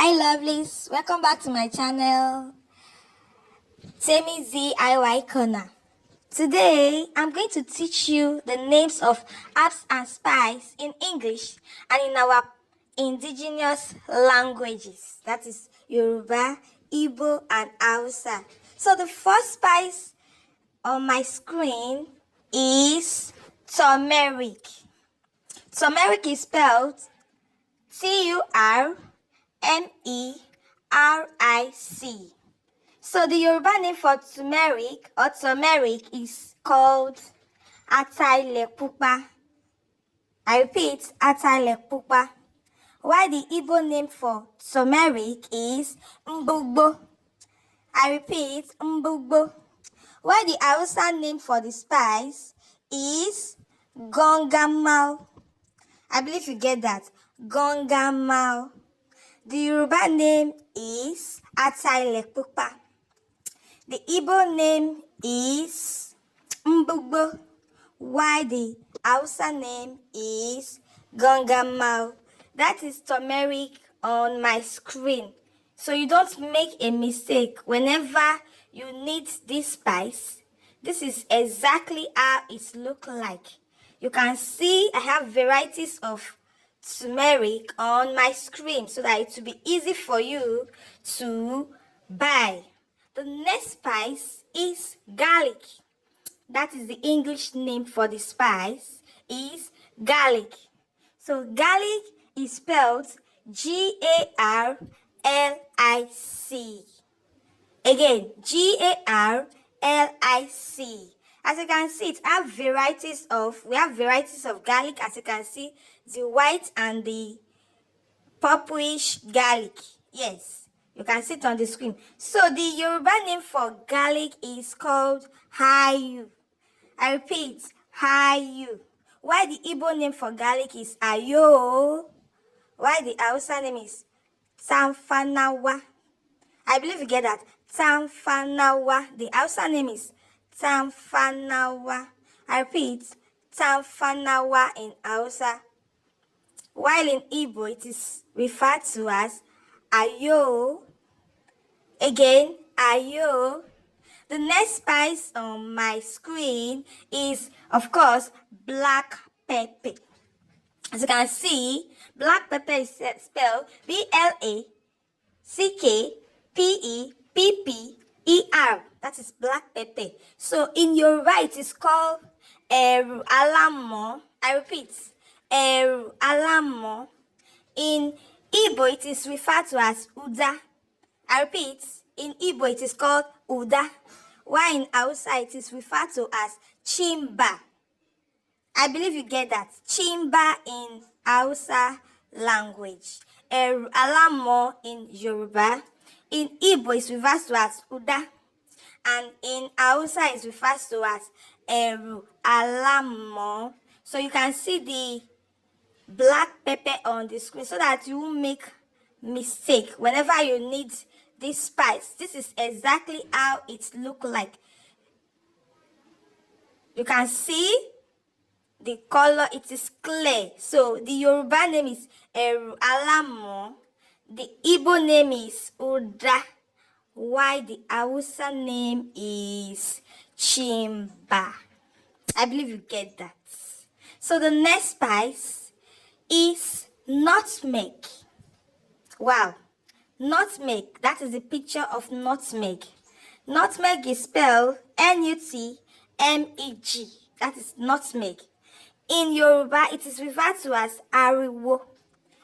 Hi lovelies, welcome back to my channel, Temi DIY Corner. Today, I'm going to teach you the names of herbs and spices in English and in our indigenous languages. That is Yoruba, Igbo and Hausa. So the first spice on my screen is turmeric. Turmeric is spelled Turmeric. So the Yoruba name for turmeric or turmeric is called Ataile Pupa. I repeat, Ataile Pupa. While the Igbo name for turmeric is Mbugbo. I repeat, Mbugbo. While the Hausa name for the spice is Gongamau. I believe you get that. Gongamau. The Yoruba name is Ataile Pupa. The Igbo name is Mbugbo, while the Hausa name is Gongamau. That is turmeric on my screen. So you don't make a mistake whenever you need this spice. This is exactly how it looks like. You can see I have varieties of turmeric on my screen so that it will be easy for you to buy. The next spice is garlic. That is the English name for the spice is garlic. So garlic is spelled Garlic. Again, Garlic. As you can see, we have varieties of garlic. As you can see, the white and the purplish garlic. Yes, you can see it on the screen. So the Yoruba name for garlic is called Ayu. I repeat, Ayu. While the Igbo name for garlic is Ayo. While the Hausa name is Tamfanawa. I believe you get that. Tamfanawa. The Hausa name is Tamfanawa. I repeat, Tamfanawa in Hausa. While in Igbo, it is referred to as Ayo. Again, Ayo. The next spice on my screen is, of course, black pepper. As you can see, black pepper is spelled BLACKPEPPER. That is black pepper. So in Yoruba, it is called Alamo. I repeat, Alamo. In Igbo, it is referred to as Uda. I repeat, in Igbo, it is called Uda. While in Hausa, it is referred to as Chimba. I believe you get that. Chimba in Hausa language. Alamo in Yoruba. In Igbo, it's referred to as Uda. And in Hausa, it's referred to as Alamo. So you can see the black pepper on the screen so that you won't make mistake whenever you need this spice. This is exactly how it looks like. You can see the color, it is clear. So the Yoruba name is Alamo. The Igbo name is Uda. While the Hausa name is Chimba. I believe you get that. So the next spice is nutmeg. Wow. Nutmeg. That is the picture of nutmeg. Nutmeg is spelled Nutmeg. That is nutmeg. In Yoruba, it is referred to as Ariwo.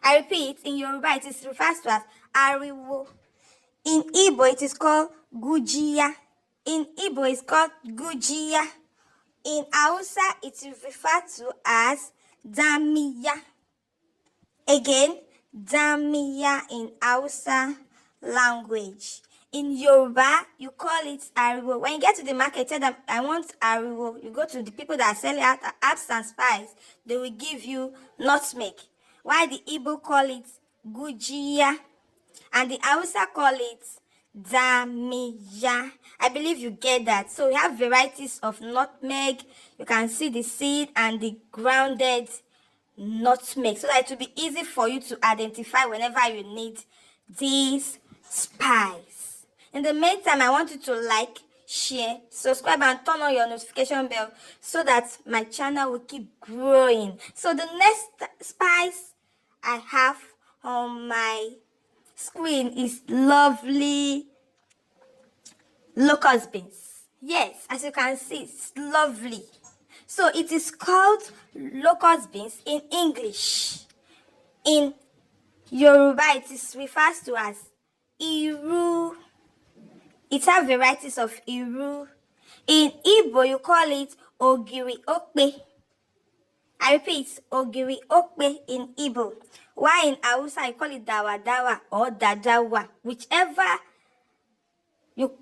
I repeat, in Yoruba, it is referred to as Ariwo. In Igbo, it is called Gujia. In Igbo, it's called Gujia. In Hausa, it is referred to as Damiya. Again, Damiya in Hausa language. In Yoruba, you call it Ariwo. When you get to the market, tell them, I want Ariwo. You go to the people that are selling out herbs and spices, they will give you nutmeg. While the Igbo call it Gujia, and the Hausa call it Damiya. I believe you get that. So we have varieties of nutmeg. You can see the seed and the grounded nutmeg, so that it will be easy for you to identify whenever you need this spice. In the meantime, I want you to like, share, subscribe, and turn on your notification bell so that my channel will keep growing. So the next spice I have on my screen is lovely locust beans. Yes, as you can see, it's lovely. So it is called locust beans in English. In Yoruba, it is referred to as Iru. It has varieties of Iru. In Igbo, you call it Ogiri Okpe. I repeat, Ogiri Okpe in Igbo. While in Hausa, you call it Dawa Dawa or Dadawa. Whichever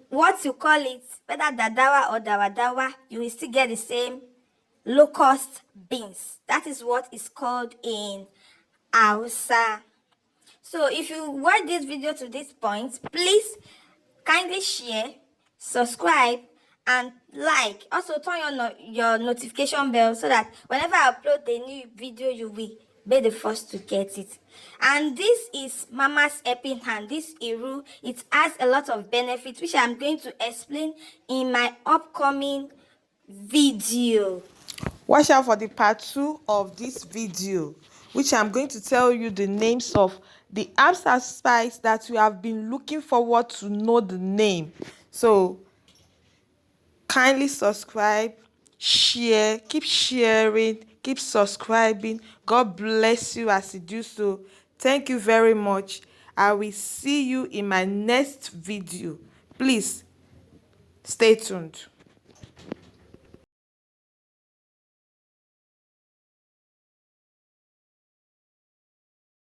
what you call it, whether Dadawa or Dawa Dawa, you will still get the same locust beans. That is what is called in Hausa. So if you watch this video to this point, please kindly share, subscribe, and like. Also turn on your notification bell so that whenever I upload a new video, you will be the first to get it. And this is Mama's helping hand. This Iru, it has a lot of benefits which I'm going to explain in my upcoming video. Watch out for the part 2 of this video, which I'm going to tell you the names of the herbs and spices that you have been looking forward to know the name. So kindly subscribe, share, keep sharing, keep subscribing. God bless you as you do so. Thank you very much. I will see you in my next video. Please stay tuned.